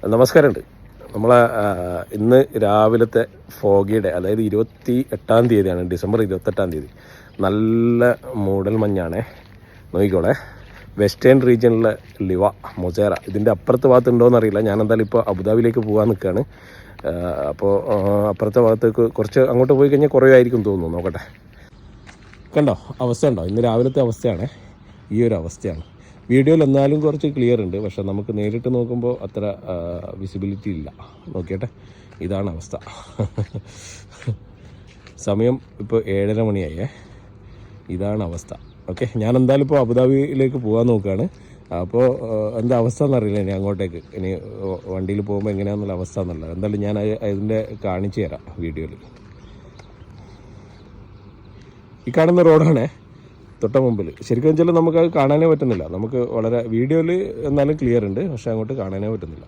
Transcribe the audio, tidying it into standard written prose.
നമസ്കാരമുണ്ട്. നമ്മളെ ഇന്ന് രാവിലത്തെ ഫോഗിയുടെ, അതായത് 28-ാം തീയതിയാണ്, ഡിസംബർ 28-ാം തീയതി. നല്ല മൂടൽ മഞ്ഞാണേ. നോക്കിക്കോളെ, വെസ്റ്റേൺ റീജിയനിലെ ലിവ മൊസേറ, ഇതിൻ്റെ അപ്പുറത്തെ ഭാഗത്ത് ഉണ്ടോയെന്നറിയില്ല. ഞാൻ എന്തായാലും ഇപ്പോൾ അബുദാബിയിലേക്ക് പോകാൻ നിൽക്കുകയാണ്. അപ്പോൾ അപ്പുറത്തെ ഭാഗത്തേക്ക് കുറച്ച് അങ്ങോട്ട് പോയി കഴിഞ്ഞാൽ കുറേ ആയിരിക്കും തോന്നുന്നു. നോക്കട്ടെ. കണ്ടോ അവസ്ഥ ഉണ്ടോ? ഇന്ന് രാവിലത്തെ അവസ്ഥയാണ് ഈ ഒരു അവസ്ഥയാണ്. വീഡിയോയിൽ എന്നാലും കുറച്ച് ക്ലിയർ ഉണ്ട്, പക്ഷെ നമുക്ക് നേരിട്ട് നോക്കുമ്പോൾ അത്ര വിസിബിലിറ്റി ഇല്ല. നോക്കിയട്ടെ, ഇതാണ് അവസ്ഥ. സമയം ഇപ്പോൾ 7:30 മണിയായേ. ഇതാണ് അവസ്ഥ. ഓക്കെ, ഞാൻ എന്തായാലും ഇപ്പോൾ അബുദാബിയിലേക്ക് പോകാൻ നോക്കുകയാണ്. അപ്പോൾ എന്താ അവസ്ഥ എന്നറിയില്ല ഇനി അങ്ങോട്ടേക്ക്. ഇനി വണ്ടിയിൽ പോകുമ്പോൾ എങ്ങനെയാണെന്നുള്ള അവസ്ഥ എന്നുള്ളത് എന്തായാലും ഞാൻ അതിൻ്റെ കാണിച്ചു തരാം വീഡിയോയിൽ. ഈ കാണുന്ന റോഡാണേ തൊട്ട മുമ്പിൽ. ശരിക്കും വെച്ചാൽ നമുക്കത് കാണാനേ പറ്റുന്നില്ല. നമുക്ക് വളരെ വീഡിയോയിൽ എന്നാലും ക്ലിയർ ഉണ്ട്, പക്ഷെ അങ്ങോട്ട് കാണാനേ പറ്റുന്നില്ല.